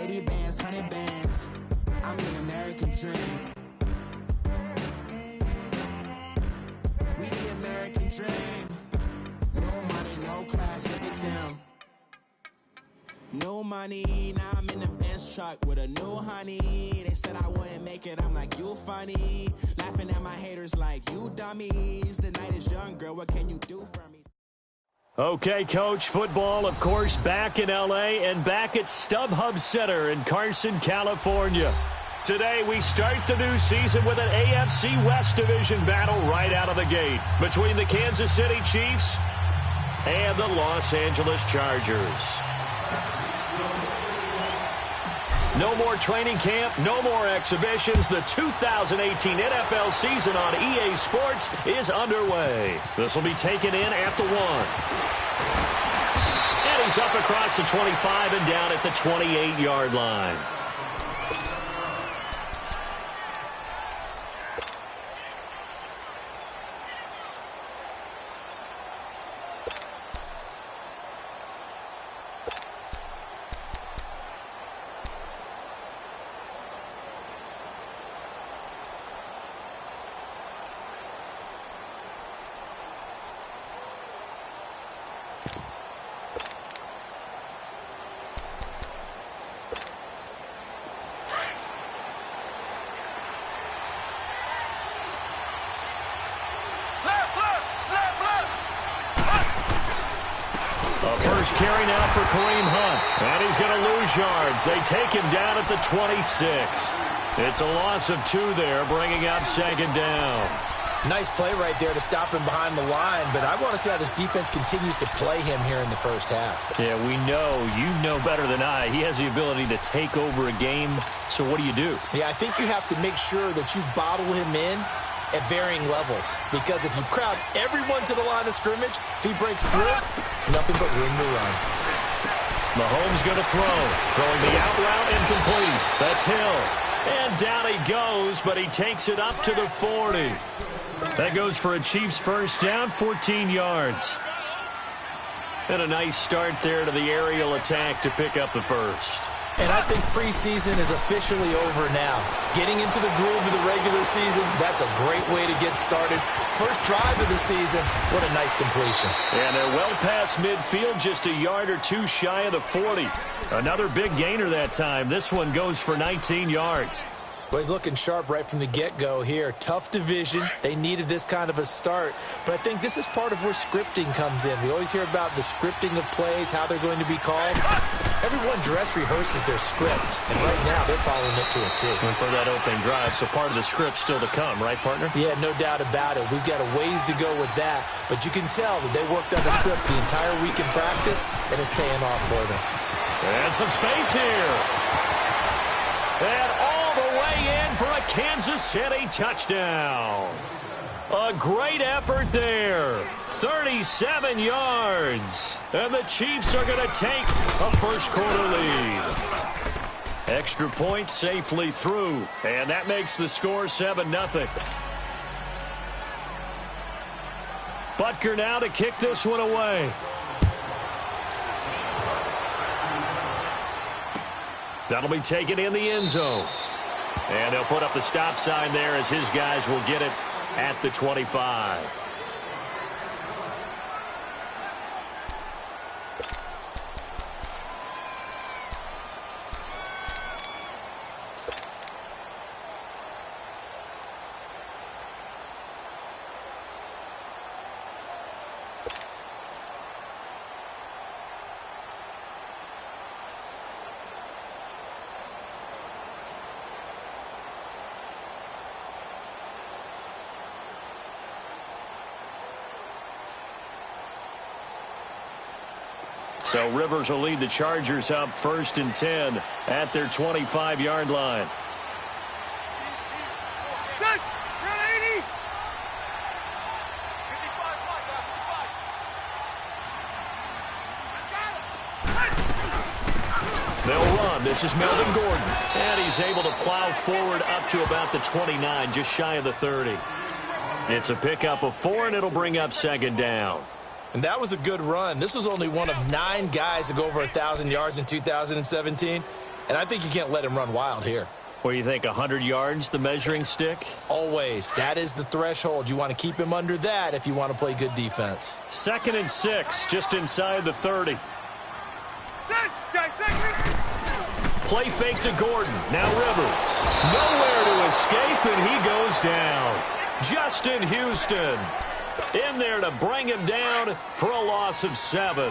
50 bands, 100 bands. I'm the American dream. We the American dream. No money, no class, look at them. No money, now I'm in the Benz truck with a new honey. They said I wouldn't make it, I'm like, you funny. Laughing at my haters like, you dummies. The night is young, girl, what can you do for me? Okay, Coach, football, of course, back in L.A. and back at StubHub Center in Carson, California. Today, we start the new season with an AFC West Division battle right out of the gate between the Kansas City Chiefs and the Los Angeles Chargers. No more training camp, no more exhibitions. The 2018 NFL season on EA Sports is underway. This will be taken in at the 1. And he's up across the 25 and down at the 28-yard line. First carry now for Kareem Hunt. And he's going to lose yards. They take him down at the 26. It's a loss of 2 there, bringing up second down. Nice play right there to stop him behind the line, but I want to see how this defense continues to play him here in the first half. Yeah, we know. You know better than I. He has the ability to take over a game. So what do you do? Yeah, I think you have to make sure that you bottle him in at varying levels, because if you crowd everyone to the line of scrimmage, if he breaks through, it's nothing but room to run. Mahomes going to throw. Throwing the out route incomplete. That's Hill. And down he goes, but he takes it up to the 40. That goes for a Chiefs first down, 14 yards. And a nice start there to the aerial attack to pick up the first. And I think preseason is officially over now. Getting into the groove of the regular season, that's a great way to get started. First drive of the season, what a nice completion. And they're well past midfield, just a yard or 2 shy of the 40. Another big gainer that time. This one goes for 19 yards. Well, he's looking sharp right from the get-go here. Tough division. They needed this kind of a start. But I think this is part of where scripting comes in. We always hear about the scripting of plays, how they're going to be called. Everyone dress rehearses their script, and right now they're following it to a T. And for that opening drive, so part of the script still to come, right, partner? Yeah, no doubt about it. We've got a ways to go with that, but you can tell that they worked on the script the entire week in practice, and it's paying off for them. And some space here. And all the way in for a Kansas City touchdown. A great effort there. 37 yards. And the Chiefs are going to take a first-quarter lead. Extra point safely through. And that makes the score 7-0. Butker now to kick this one away. That'll be taken in the end zone. And they'll put up the stop sign there as his guys will get it at the 25. So Rivers will lead the Chargers up 1st and 10 at their 25-yard line. They'll run. This is Melvin Gordon. And he's able to plow forward up to about the 29, just shy of the 30. It's a pickup of 4, and it'll bring up second down. And that was a good run. This was only one of 9 guys to go over 1,000 yards in 2017. And I think you can't let him run wild here. Well, you think 100 yards, the measuring stick? Always. That is the threshold. You want to keep him under that if you want to play good defense. 2nd and 6, just inside the 30. Play fake to Gordon. Now Rivers. Nowhere to escape, and he goes down. Justin Houston in there to bring him down for a loss of 7.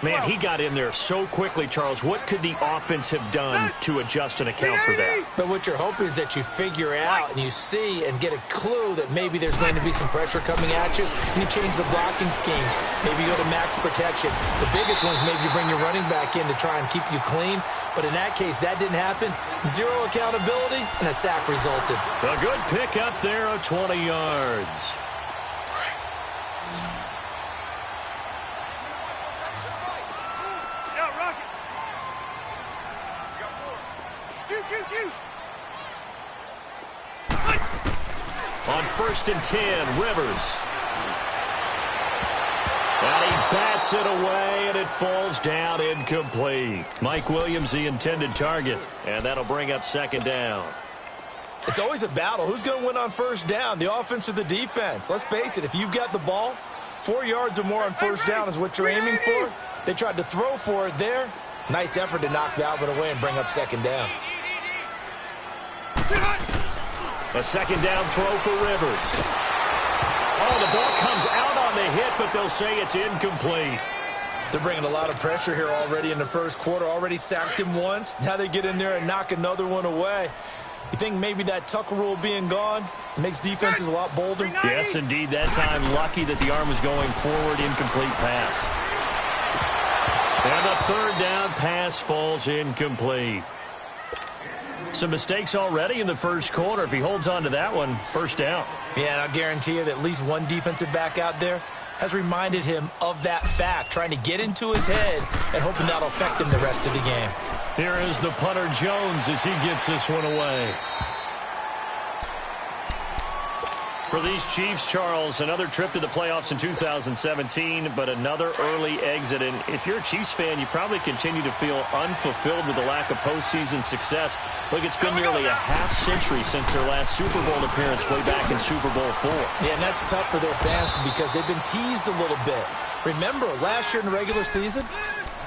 Man, he got in there so quickly, Charles. What could the offense have done to adjust and account for that? But what you're hoping is that you figure out and you see and get a clue that maybe there's going to be some pressure coming at you, and you change the blocking schemes. Maybe you go to max protection. The biggest one is maybe you bring your running back in to try and keep you clean. But in that case, that didn't happen. 0 accountability, and a sack resulted. A good pick up there of 20 yards. On 1st and 10, Rivers. And he bats it away, and it falls down incomplete. Mike Williams, the intended target, and that'll bring up 2nd down. It's always a battle. Who's going to win on 1st down, the offense or the defense? Let's face it, if you've got the ball, 4 yards or more on 1st down is what you're aiming for. They tried to throw for it there. Nice effort to knock that one away and bring up 2nd down. A 2nd down throw for Rivers. Oh, the ball comes out on the hit, but they'll say it's incomplete. They're bringing a lot of pressure here already in the 1st quarter. Already sacked him once. Now they get in there and knock another one away. You think maybe that Tucker rule being gone makes defenses a lot bolder? Yes, indeed. That time, lucky that the arm was going forward. Incomplete pass. And the 3rd down pass falls incomplete. Some mistakes already in the 1st quarter. If he holds on to that one, 1st down. Yeah, and I'll guarantee you that at least one defensive back out there has reminded him of that fact, trying to get into his head and hoping that'll affect him the rest of the game. Here is the punter Jones as he gets this one away. For these Chiefs, Charles, another trip to the playoffs in 2017, but another early exit. And if you're a Chiefs fan, you probably continue to feel unfulfilled with the lack of postseason success. Look, it's been nearly a half-century since their last Super Bowl appearance way back in Super Bowl IV. Yeah, and that's tough for their fans because they've been teased a little bit. Remember, last year in the regular season,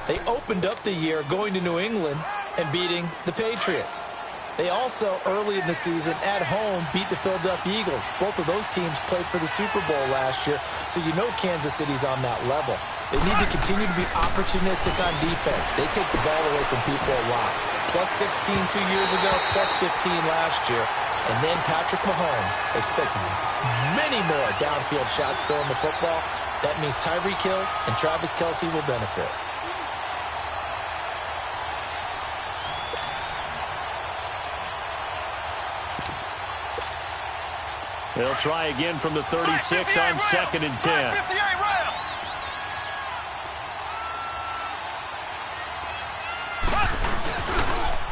they opened up the year going to New England and beating the Patriots. They also, early in the season, at home, beat the Philadelphia Eagles. Both of those teams played for the Super Bowl last year, so you know Kansas City's on that level. They need to continue to be opportunistic on defense. They take the ball away from people a lot. Plus 16 2 years ago, plus 15 last year. And then Patrick Mahomes expecting many more downfield shots throwing the football. That means Tyreek Hill and Travis Kelce will benefit. They'll try again from the 36 on 2nd and 10.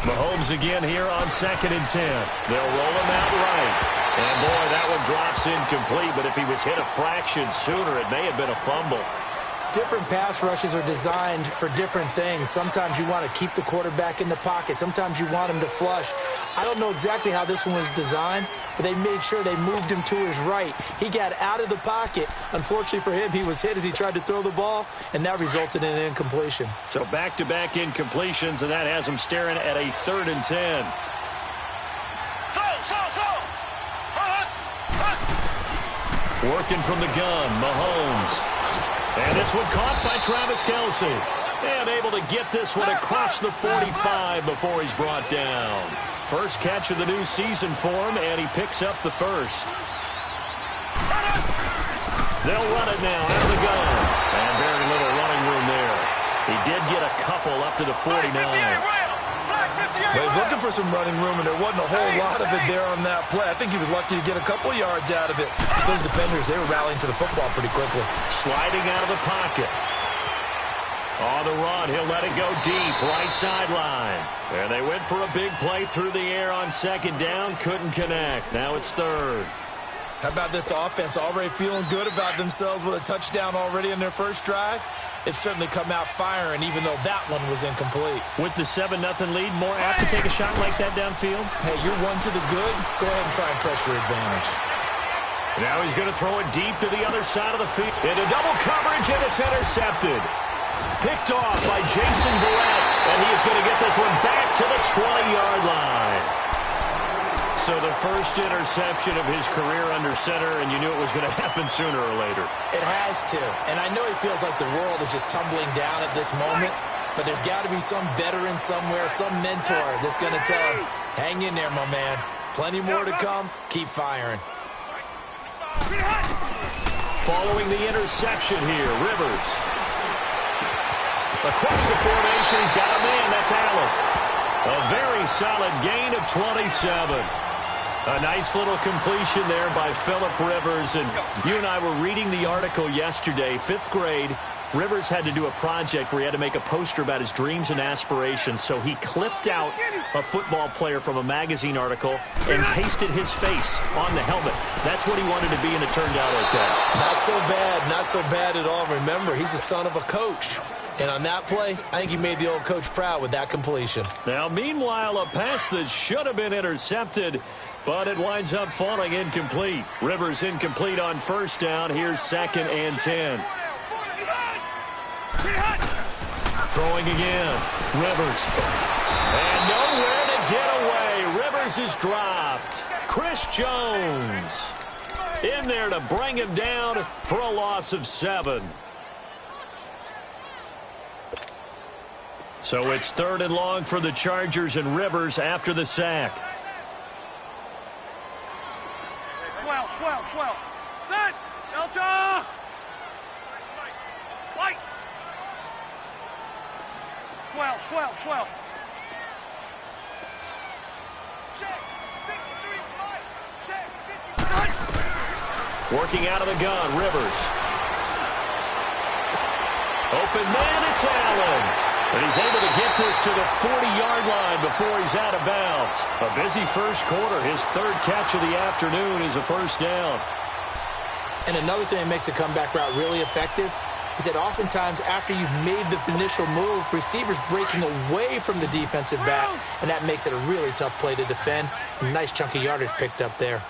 Mahomes again here on 2nd and 10. They'll roll him out right. And, boy, that one drops incomplete, but if he was hit a fraction sooner, it may have been a fumble. Different pass rushes are designed for different things. Sometimes you want to keep the quarterback in the pocket. Sometimes you want him to flush. I don't know exactly how this one was designed, but they made sure they moved him to his right. He got out of the pocket. Unfortunately for him, he was hit as he tried to throw the ball, and that resulted in an incompletion. So back-to-back incompletions, and that has him staring at a 3rd and 10. Working from the gun, Mahomes. And this one caught by Travis Kelce. And able to get this one across the 45 before he's brought down. First catch of the new season for him, and he picks up the 1st. They'll run it now out of the gun. And very little running room there. He did get a couple up to the 49. But he's looking for some running room, and there wasn't a whole lot of it there on that play. I think he was lucky to get a couple yards out of it. Those defenders, they were rallying to the football pretty quickly. Sliding out of the pocket. On the run, he'll let it go deep, right sideline. And they went for a big play through the air on 2nd down, couldn't connect. Now it's 3rd. How about this offense already feeling good about themselves with a touchdown already in their first drive? It's certainly come out firing, even though that one was incomplete. With the 7-0 lead, more apt to take a shot like that downfield? Hey, you're one to the good. Go ahead and try and press your advantage. Now he's going to throw it deep to the other side of the field. Into double coverage, and it's intercepted. Picked off by Jason Verrett, and he is going to get this one back to the 20-yard line. So the first interception of his career under center, and you knew it was going to happen sooner or later. It has to. And I know he feels like the world is just tumbling down at this moment, but there's got to be some veteran somewhere, some mentor that's going to tell him, hang in there, my man. Plenty more to come. Keep firing. Following the interception here, Rivers. Across the formation, he's got a man. That's Allen. A very solid gain of 27. A nice little completion there by Phillip Rivers. And you and I were reading the article yesterday, 5th grade. Rivers had to do a project where he had to make a poster about his dreams and aspirations. So he clipped out a football player from a magazine article and pasted his face on the helmet. That's what he wanted to be, and it turned out okay. Not so bad. Not so bad at all. Remember, he's the son of a coach. And on that play, I think he made the old coach proud with that completion. Now, meanwhile, a pass that should have been intercepted, but it winds up falling incomplete. Rivers incomplete on first down. Here's 2nd and 10. Throwing again. Rivers. And nowhere to get away. Rivers is dropped. Chris Jones in there to bring him down for a loss of 7. So it's 3rd and long for the Chargers, and Rivers after the sack. 12. Set. Delta. White. 12. Check. 53, Mike. Check. 53. Working out of the gun, Rivers. Open man, it's Allen. And he's able to get this to the 40-yard line before he's out of bounds. A busy first quarter. His 3rd catch of the afternoon is a first down. And another thing that makes the comeback route really effective is that oftentimes after you've made the initial move, receivers breaking away from the defensive back, and that makes it a really tough play to defend. A nice chunk of yardage picked up there.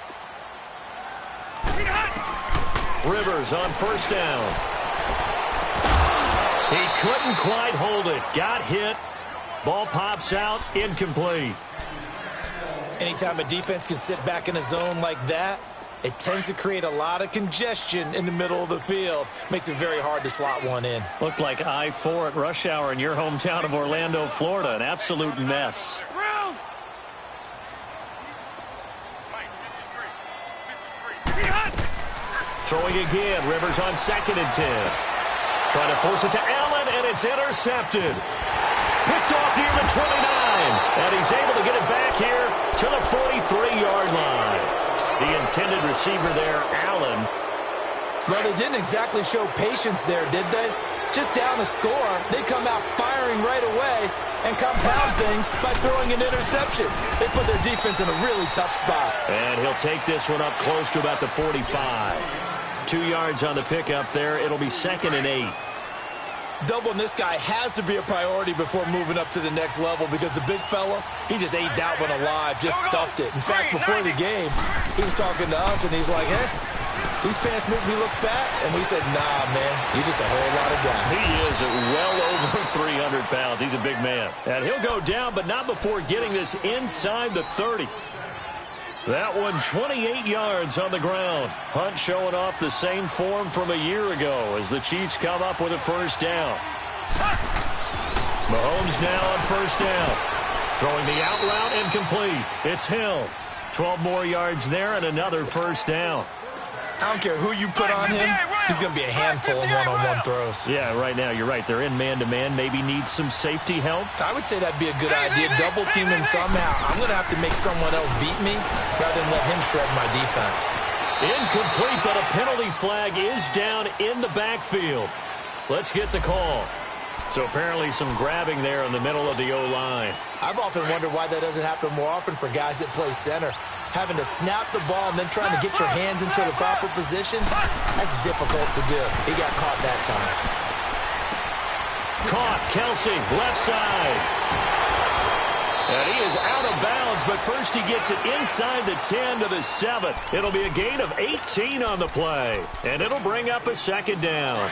Rivers on first down. He couldn't quite hold it. Got hit. Ball pops out. Incomplete. Anytime a defense can sit back in a zone like that, it tends to create a lot of congestion in the middle of the field. Makes it very hard to slot one in. Looked like I-4 at rush hour in your hometown of Orlando, Florida. An absolute mess. Throwing again. Rivers on 2nd and 10. Trying to force it to Allen, and it's intercepted. Picked off near the 29, and he's able to get it back here to the 43-yard line. The intended receiver there, Allen. Well, they didn't exactly show patience there, did they? Just down a score, they come out firing right away and compound things by throwing an interception. They put their defense in a really tough spot. And he'll take this one up close to about the 45. 2 yards on the pickup there. It'll be 2nd and 8. Doubling this guy has to be a priority before moving up to the next level because the big fella, he just ate that one alive, just stuffed it. In fact, before the game, he was talking to us, and he's like, hey, these pants make me look fat. And we said, nah, man, you're just a whole lot of guy. He is at well over 300 pounds. He's a big man. And he'll go down, but not before getting this inside the 30. That one 28 yards on the ground. Hunt showing off the same form from a year ago as the Chiefs come up with a first down. Mahomes now on first down. Throwing the out route incomplete. It's Hill. 12 more yards there and another first down. I don't care who you put on him. He's going to be a handful in one-on-one throws. Yeah, right now, you're right. They're in man-to-man. Maybe need some safety help. I would say that'd be a good idea. Double team him somehow. I'm going to have to make someone else beat me rather than let him shred my defense. Incomplete, but a penalty flag is down in the backfield. Let's get the call. So apparently some grabbing there in the middle of the O-line. I've often wondered why that doesn't happen more often for guys that play center. having to snap the ball and then trying to get your hands into the proper position, that's difficult to do. He got caught that time. Caught, Kelsey, left side. And he is out of bounds, but first he gets it inside the 10 to the 7. It'll be a gain of 18 on the play, and it'll bring up a second down.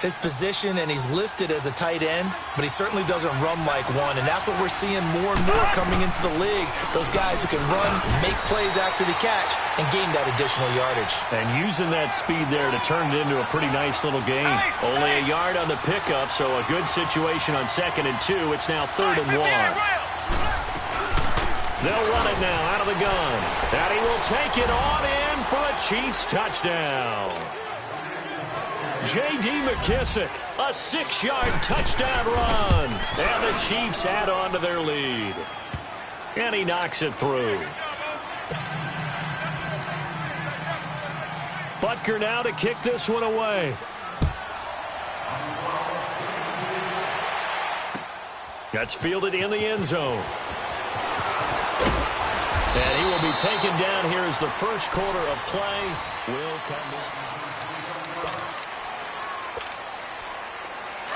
His position, and he's listed as a tight end, but he certainly doesn't run like one, and that's what we're seeing more and more coming into the league. Those guys who can run, make plays after the catch, and gain that additional yardage. And using that speed there to turn it into a pretty nice little gain. Only a yard on the pickup, so a good situation on 2nd and 2. It's now 3rd and 1. They'll run it now out of the gun. And he will take it on in for a Chiefs touchdown. J.D. McKissick, a 6-yard touchdown run. And the Chiefs add on to their lead. And he knocks it through. Butker now to kick this one away. That's fielded in the end zone. And he will be taken down here as the first quarter of play will come in.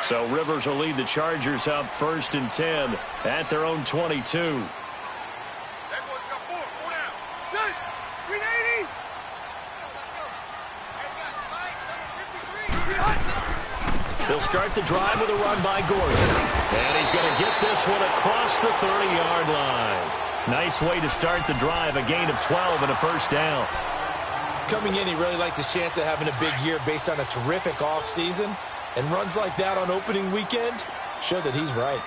So Rivers will lead the Chargers up 1st and 10 at their own 22. They'll start the drive with a run by Gordon. And he's going to get this one across the 30-yard line. Nice way to start the drive, a gain of 12 and a first down. Coming in, he really liked his chance of having a big year based on a terrific offseason. And runs like that on opening weekend show that he's right.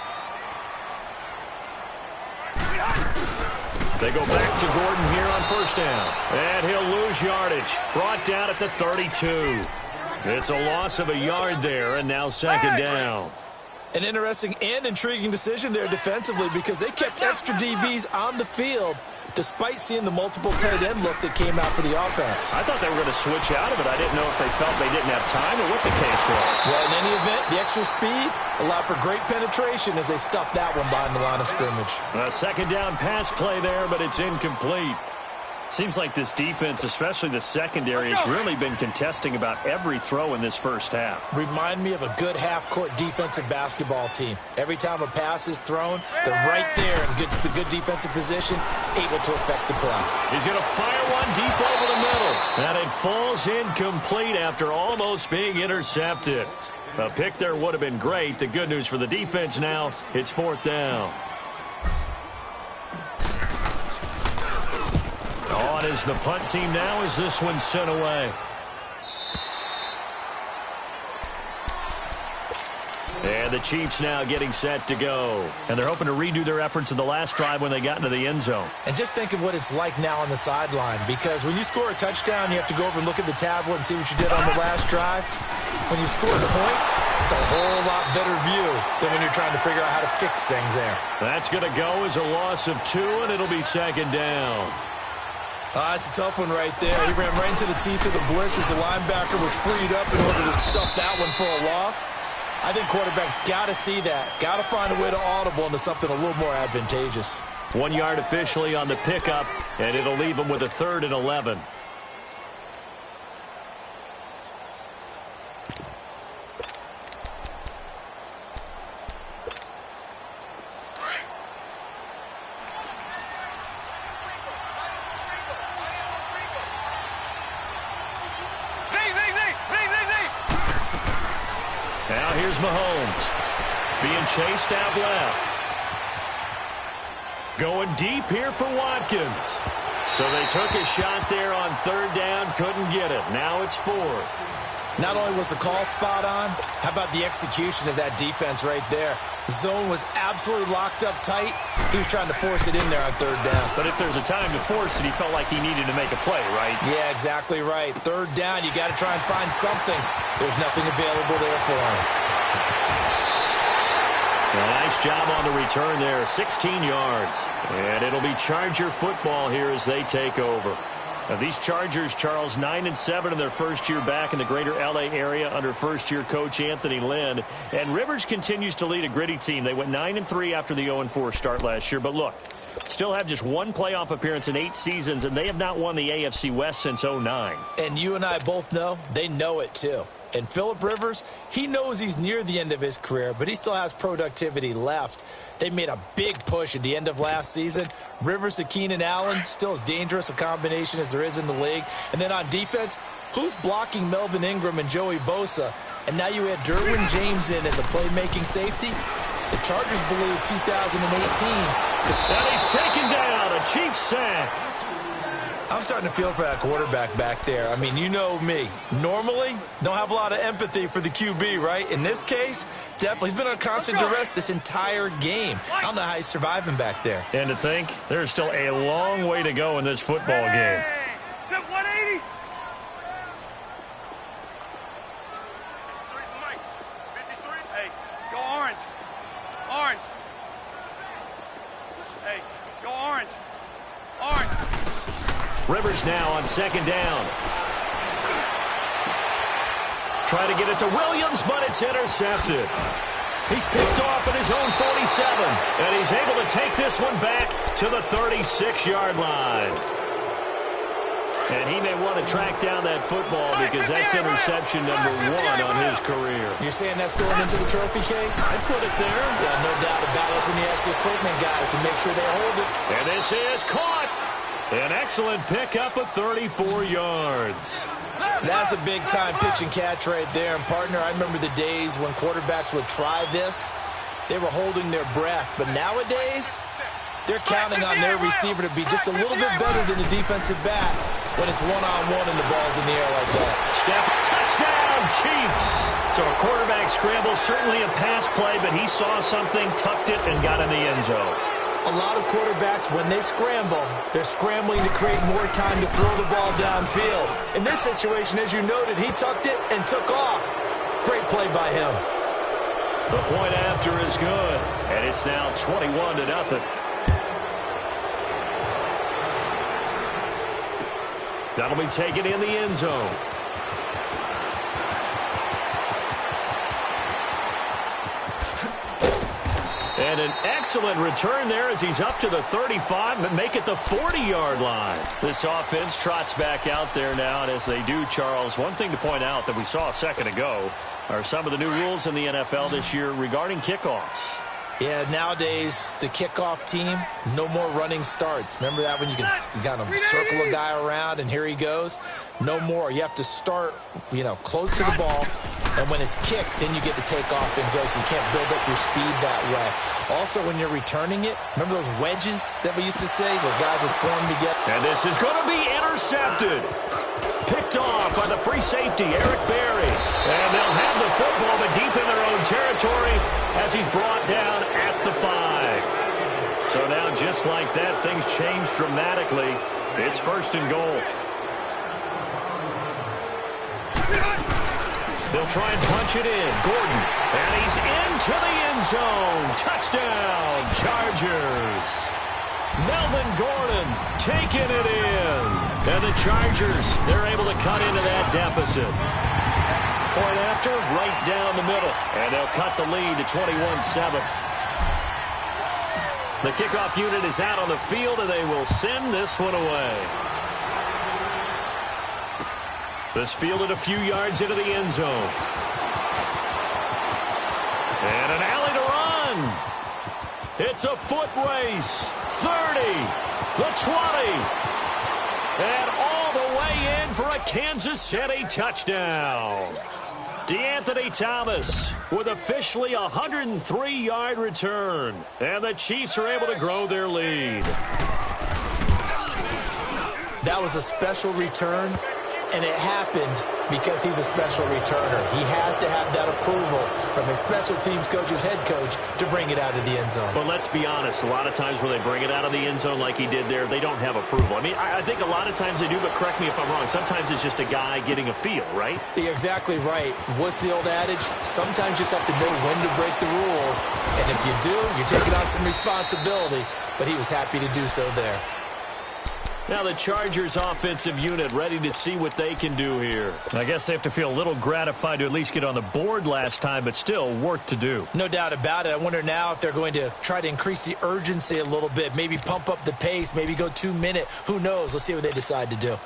They go back to Gordon here on first down. And he'll lose yardage. Brought down at the 32. It's a loss of a yard there, and now 2nd down. An interesting and intriguing decision there defensively because they kept extra DBs on the field despite seeing the multiple tight end look that came out for the offense. I thought they were going to switch out of it. I didn't know if they felt they didn't have time or what the case was. Well, in any event, the extra speed allowed for great penetration as they stuffed that one behind the line of scrimmage. A 2nd down pass play there, but it's incomplete. Seems like this defense, especially the secondary, has really been contesting about every throw in this first half. Remind me of a good half-court defensive basketball team. Every time a pass is thrown, they're right there in good defensive position, able to affect the play. He's going to fire one deep over the middle. And it falls incomplete after almost being intercepted. A pick there would have been great. The good news for the defense now, it's 4th down. On is the punt team now as this one's sent away. And the Chiefs now getting set to go. And they're hoping to redo their efforts in the last drive when they got into the end zone. And just think of what it's like now on the sideline, because when you score a touchdown, you have to go over and look at the tablet and see what you did on the last drive. When you score points, it's a whole lot better view than when you're trying to figure out how to fix things there. That's going to go as a loss of 2, and it'll be 2nd down. It's a tough one right there. He ran right into the teeth of the blitz as the linebacker was freed up in order to stuff that one for a loss. I think quarterbacks got to see that. Got to find a way to audible into something a little more advantageous. 1 yard officially on the pickup, and it'll leave them with a 3rd and 11. Now here's Mahomes being chased out left. Going deep here for Watkins. So they took a shot there on 3rd down, couldn't get it. Now it's 4th. Not only was the call spot on, how about the execution of that defense right there? The zone was absolutely locked up tight. He was trying to force it in there on 3rd down. But if there's a time to force it, he felt like he needed to make a play, right? Yeah, exactly right. 3rd down, you got to try and find something. There's nothing available there for him. Nice job on the return there, 16 yards. And it'll be Charger football here as they take over. Now these Chargers, Charles, 9-7 in their first year back in the greater L.A. area under first-year coach Anthony Lynn. And Rivers continues to lead a gritty team. They went 9-3 after the 0-4 start last year. But look, still have just one playoff appearance in 8 seasons, and they have not won the AFC West since '09. And you and I both know, they know it too. And Phillip Rivers, he knows he's near the end of his career, but he still has productivity left. They made a big push at the end of last season. Rivers to Keenan Allen, still as dangerous a combination as there is in the league. And then on defense, who's blocking Melvin Ingram and Joey Bosa? And now you add Derwin James in as a playmaking safety. The Chargers believe 2018. And he's taken down, a Chiefs sack. I'm starting to feel for that quarterback back there. I mean, you know me. Normally, don't have a lot of empathy for the QB, right? In this case, definitely. He's been on constant duress this entire game. I don't know how he's surviving back there. And to think, there's still a long way to go in this football game. 180. Hey, go orange. Orange. Hey, go orange. Orange. Rivers now on second down. Try to get it to Williams, but it's intercepted. He's picked off at his own 47, and he's able to take this one back to the 36-yard line. And he may want to track down that football because that's interception number 1 on his career. You're saying that's going into the trophy case? I'd put it there. Yeah, no doubt about it. That's when you ask the equipment guys to make sure they hold it. And this is caught. An excellent pickup of 34 yards. That's a big-time pitch and catch right there. And, partner, I remember the days when quarterbacks would try this. They were holding their breath. But nowadays, they're counting on their receiver to be just a little bit better than the defensive back when it's one-on-one and the ball's in the air like that. Step, touchdown, Chiefs. So a quarterback scramble, certainly a pass play, but he saw something, tucked it, and got in the end zone. A lot of quarterbacks, when they scramble, they're scrambling to create more time to throw the ball downfield. In this situation, as you noted, he tucked it and took off. Great play by him. The point after is good, and it's now 21-0. That'll be taken in the end zone. And an excellent return there as he's up to the 35 and make it the 40-yard line. This offense trots back out there now, and as they do, Charles, one thing to point out that we saw a second ago are some of the new rules in the NFL this year regarding kickoffs. Yeah, nowadays, the kickoff team, no more running starts. Remember that when you kind of circle a guy around and here he goes? No more. You have to start, close to the ball. And when it's kicked, then you get to take off and go, so you can't build up your speed that way. Also, when you're returning it, remember those wedges that we used to say where guys would form together? And this is going to be intercepted. Picked off by the free safety, Eric Berry. And they'll have the football, but deep in their own territory as he's brought down at the 5. So now, just like that, things change dramatically. It's 1st and goal. They'll try and punch it in. Gordon. And he's into the end zone. Touchdown, Chargers. Melvin Gordon taking it in. And the Chargers, they're able to cut into that deficit. Point after, right down the middle. And they'll cut the lead to 21-7. The kickoff unit is out on the field, and they will send this one away. This fielded a few yards into the end zone. And an alley to run. It's a foot race. 30, the 20, and all the way in for a Kansas City touchdown. DeAnthony Thomas with officially a 103-yard return. And the Chiefs are able to grow their lead. That was a special return. And it happened because he's a special returner. He has to have that approval from his special teams coach, his head coach, to bring it out of the end zone. But let's be honest, a lot of times when they bring it out of the end zone like he did there, they don't have approval. I mean, I think a lot of times they do, but correct me if I'm wrong. Sometimes it's just a guy getting a feel, right? You're exactly right. What's the old adage? Sometimes you just have to know when to break the rules. And if you do, you're taking on some responsibility. But he was happy to do so there. Now the Chargers offensive unit ready to see what they can do here. I guess they have to feel a little gratified to at least get on the board last time, but still work to do. No doubt about it. I wonder now if they're going to try to increase the urgency a little bit, maybe pump up the pace, maybe go 2 minute. Who knows? Let's see what they decide to do.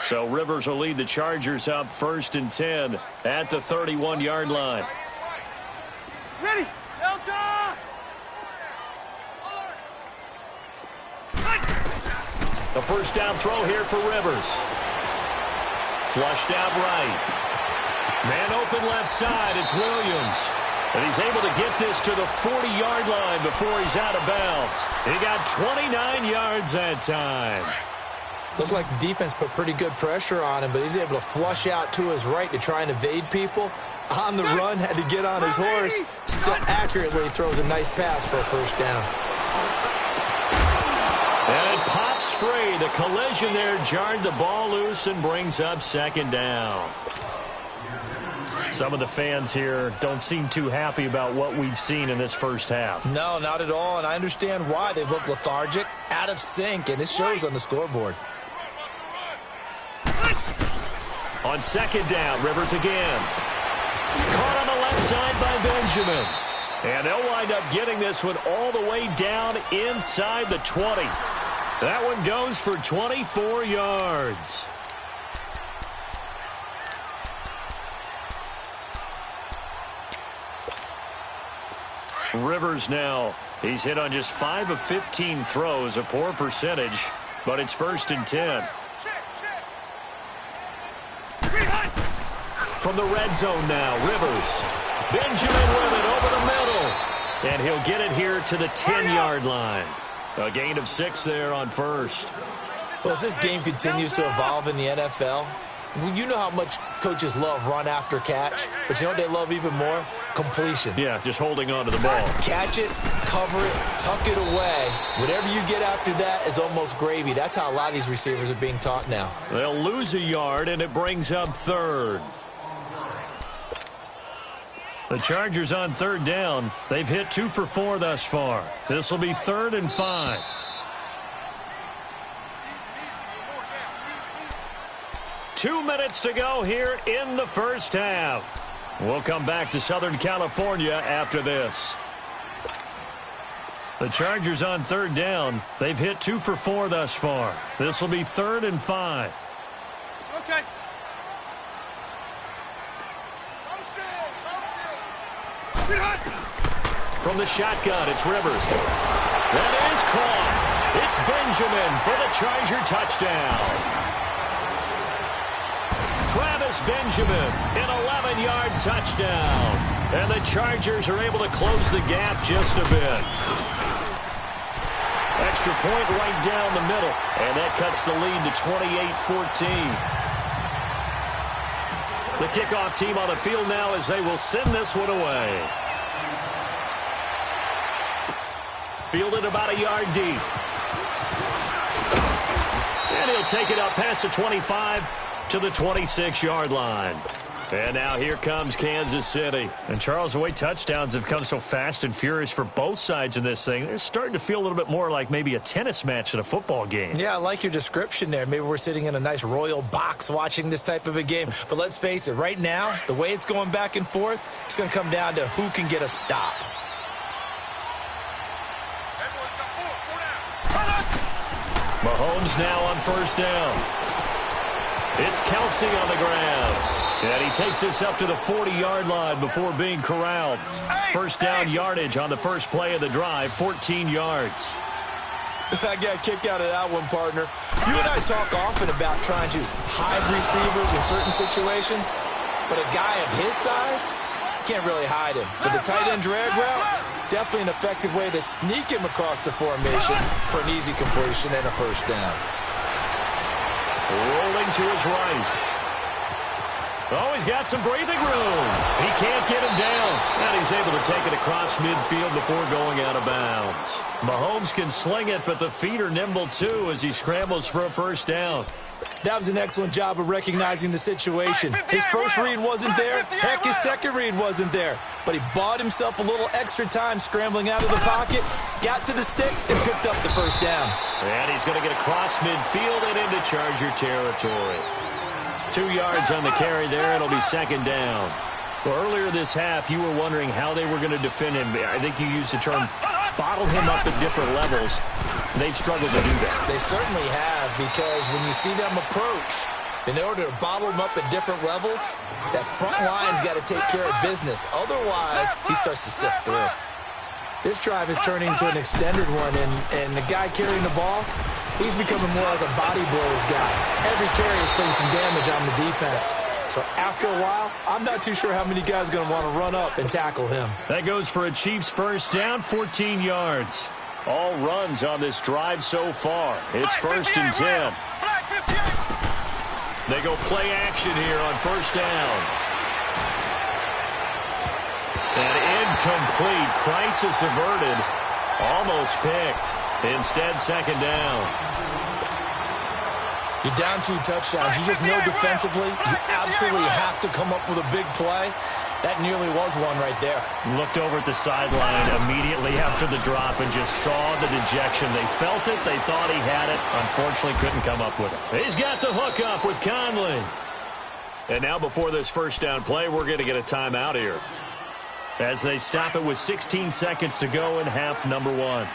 So Rivers will lead the Chargers up 1st and 10 at the 31-yard line. Ready. Delta. A first down throw here for Rivers. Flushed out right. Man open left side. It's Williams. And he's able to get this to the 40-yard line before he's out of bounds. He got 29 yards that time. Looked like the defense put pretty good pressure on him, but he's able to flush out to his right to try and evade people. On the run, had to get on his horse. Still accurately throws a nice pass for a first down. And it pops free. The collision there jarred the ball loose and brings up 2nd down. Some of the fans here don't seem too happy about what we've seen in this first half. No, not at all, and I understand why. They've looked lethargic, out of sync, and it shows on the scoreboard. On 2nd down, Rivers again. Caught on the left side by Benjamin. And they'll wind up getting this one all the way down inside the 20. That one goes for 24 yards. Rivers now, he's hit on just 5 of 15 throws, a poor percentage, but it's 1st and 10. From the red zone now, Rivers. Benjamin with it over the middle. And he'll get it here to the 10-yard line. A gain of 6 there on 1st. Well, as this game continues to evolve in the NFL, you know how much coaches love run after catch, but you know what they love even more? Completion. Yeah, just holding on to the ball. Catch it, cover it, tuck it away. Whatever you get after that is almost gravy. That's how a lot of these receivers are being taught now. They'll lose a yard, and it brings up 3rd. The Chargers on 3rd down. They've hit 2 for 4 thus far. This will be 3rd and 5. Two minutes to go here in the first half. We'll come back to Southern California after this. The Chargers on 3rd down. They've hit 2 for 4 thus far. This will be 3rd and 5. Okay. From the shotgun, it's Rivers. That is caught. It's Benjamin for the Charger touchdown. Travis Benjamin, an 11-yard touchdown. And the Chargers are able to close the gap just a bit. Extra point right down the middle. And that cuts the lead to 28-14. The kickoff team on the field now as they will send this one away. Fielded about a yard deep. And he'll take it up past the 25 to the 26-yard line. And now here comes Kansas City. And Charles, the way touchdowns have come so fast and furious for both sides in this thing, it's starting to feel a little bit more like maybe a tennis match than a football game. Yeah, I like your description there. Maybe we're sitting in a nice royal box watching this type of a game. But let's face it, right now, the way it's going back and forth, it's going to come down to who can get a stop. Mahomes now on 1st down. It's Kelsey on the ground. And he takes this up to the 40-yard line before being corralled. First down yardage on the first play of the drive, 14 yards. I got a kick out of that one, partner. You and I talk often about trying to hide receivers in certain situations, but a guy of his size can't really hide him. But the tight end drag route, definitely an effective way to sneak him across the formation for an easy completion and a first down. Rolling to his right. Oh, he's got some breathing room. He can't get him down. And he's able to take it across midfield before going out of bounds. Mahomes can sling it, but the feet are nimble too as he scrambles for a first down. That was an excellent job of recognizing the situation. His first read wasn't there. Heck, his second read wasn't there. But he bought himself a little extra time scrambling out of the pocket, got to the sticks, and picked up the first down. And he's going to get across midfield and into Charger territory. 2 yards on the carry there. It'll be second down. Well, earlier this half, you were wondering how they were going to defend him. I think you used the term bottle him up at different levels. They've struggled to do that. They certainly have, because when you see them approach, in order to bottle them up at different levels, that front line's got to take care of business. Otherwise, he starts to sift through. This drive is turning into an extended one, and the guy carrying the ball, he's becoming more like a body blows guy. Every carry is putting some damage on the defense. So after a while, I'm not too sure how many guys are going to want to run up and tackle him. That goes for a Chiefs first down, 14 yards. All runs on this drive so far. It's first and 10. They go play action here on first down. And incomplete. Crisis averted. Almost picked. Instead, second down. You're down 2 touchdowns. You just know defensively you absolutely have to come up with a big play. That nearly was one right there. Looked over at the sideline immediately after the drop and just saw the dejection. They felt it. They thought he had it. Unfortunately, couldn't come up with it. He's got the hookup with Conley. And now before this first down play, we're going to get a timeout here, as they stop it with 16 seconds to go in half number 1.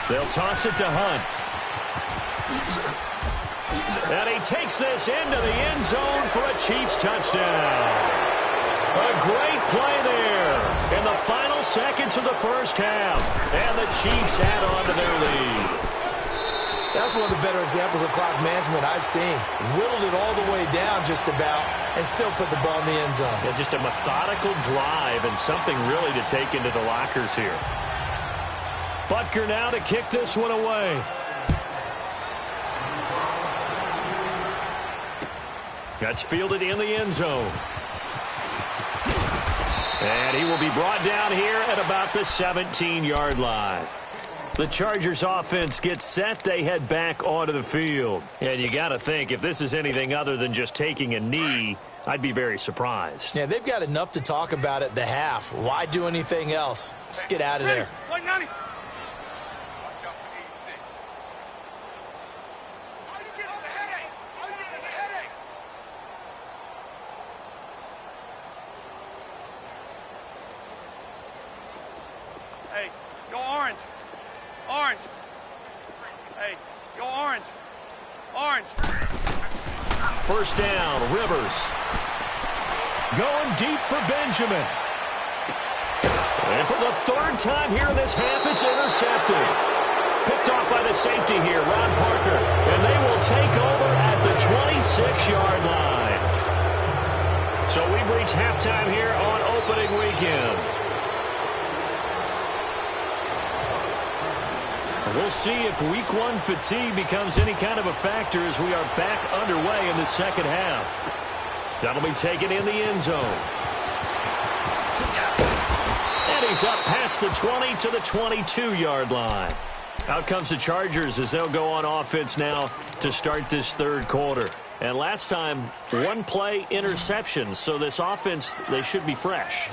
They'll toss it to Hunt. And he takes this into the end zone for a Chiefs touchdown. A great play there in the final seconds of the first half. And the Chiefs add on to their lead. That's one of the better examples of clock management I've seen. Whittled it all the way down just about and still put the ball in the end zone. Yeah, just a methodical drive and something really to take into the lockers here. Butker now to kick this one away. That's fielded in the end zone. And he will be brought down here at about the 17-yard line. The Chargers offense gets set. They head back onto the field. And you got to think, if this is anything other than just taking a knee, I'd be very surprised. Yeah, they've got enough to talk about at the half. Why do anything else? Let's get out of there. Hey, go orange. Orange. Hey, go orange. Orange. First down, Rivers. Going deep for Benjamin. And for the third time here in this half, it's intercepted. Picked off by the safety here, Ron Parker. And they will take over at the 26-yard line. So we've reached halftime here on opening weekend. We'll see if week 1 fatigue becomes any kind of a factor as we are back underway in the second half. That'll be taken in the end zone. And he's up past the 20 to the 22-yard line. Out comes the Chargers as they'll go on offense now to start this third quarter. And last time, 1 play interception. So this offense, they should be fresh.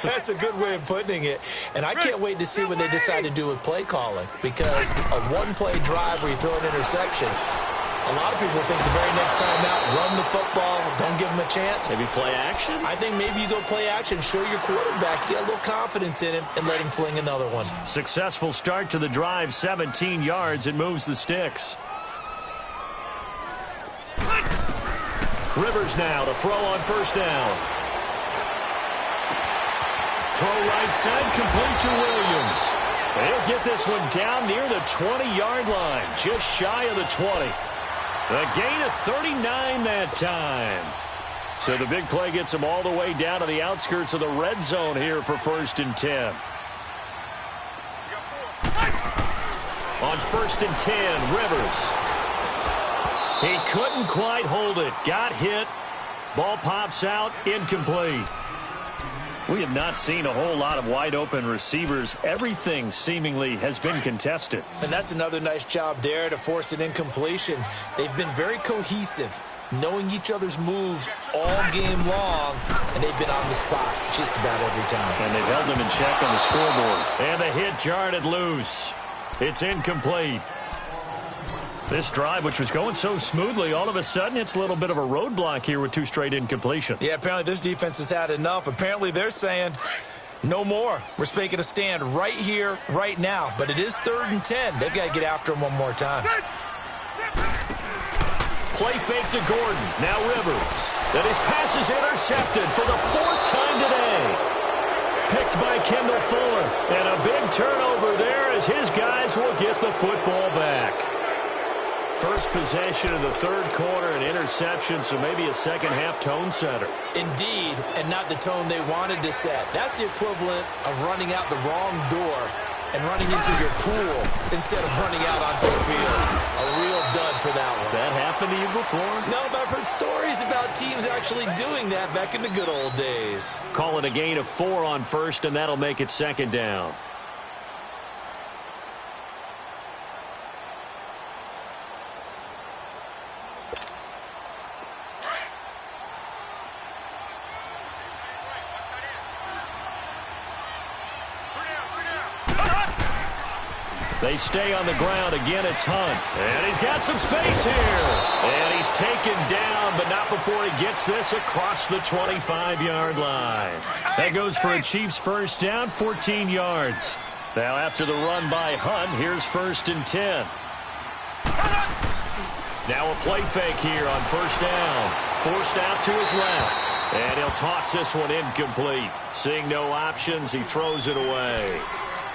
That's a good way of putting it. And I can't wait to see what they decide to do with play calling. Because a 1-play drive where you throw an interception, a lot of people think the very next time out, run the football, don't give them a chance. Maybe play action? I think maybe you go play action, show your quarterback, you get a little confidence in him, and let him fling another one. Successful start to the drive, 17 yards. It moves the sticks. Rivers now to throw on first down. Throw right side, complete to Williams. He'll get this one down near the 20-yard line, just shy of the 20. A gain of 39 that time. So the big play gets him all the way down to the outskirts of the red zone here for first and 10. On 1st and 10, Rivers. He couldn't quite hold it. Got hit. Ball pops out. Incomplete. We have not seen a whole lot of wide-open receivers. Everything seemingly has been contested. And that's another nice job there to force an incompletion. They've been very cohesive, knowing each other's moves all game long, and they've been on the spot just about every time. And they've held him in check on the scoreboard. And the hit jarred it loose. It's incomplete. This drive, which was going so smoothly, all of a sudden it's a little bit of a roadblock here with 2 straight incompletions. Yeah, apparently this defense has had enough. Apparently they're saying no more. We're making a stand right here, right now. But it is 3rd and 10. They've got to get after him one more time. Play fake to Gordon. Now Rivers. Then his pass is intercepted for the 4th time today. Picked by Kendall Fuller. And a big turnover there as his guys will get the football back. First possession of the 3rd quarter, an interception, so maybe a second-half tone setter. Indeed, and not the tone they wanted to set. That's the equivalent of running out the wrong door and running into your pool instead of running out onto the field. A real dud for that one. Has that happened to you before? No, but I've heard stories about teams actually doing that back in the good old days. Call it a gain of 4 on 1st, and that'll make it 2nd down. They stay on the ground. Again, it's Hunt. And he's got some space here. And he's taken down, but not before he gets this across the 25-yard line. That goes for a Chiefs first down, 14 yards. Now after the run by Hunt, here's 1st and 10. Now a play fake here on 1st down. Forced out to his left. And he'll toss this one incomplete. Seeing no options, he throws it away.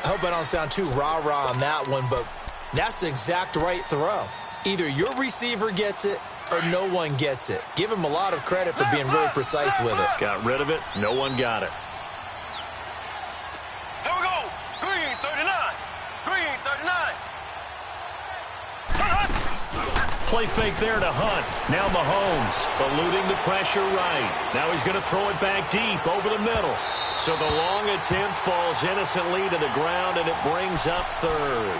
I hope I don't sound too rah-rah on that one, but that's the exact right throw. Either your receiver gets it or no one gets it. Give him a lot of credit for being really precise with it. Got rid of it. No one got it. Here we go. Green 39. Green 39. Play fake there to Hunt. Now Mahomes eluding the pressure right. Now he's going to throw it back deep over the middle. So the long attempt falls innocently to the ground, and it brings up 3rd.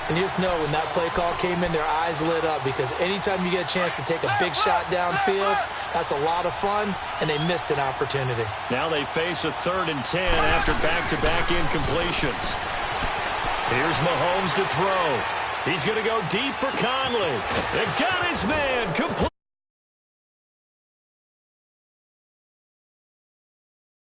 And you just know when that play call came in, their eyes lit up, because anytime you get a chance to take a big shot downfield, that's a lot of fun, and they missed an opportunity. Now they face a 3rd and 10 after back-to-back incompletions. Here's Mahomes to throw. He's going to go deep for Conley. They got his man complete.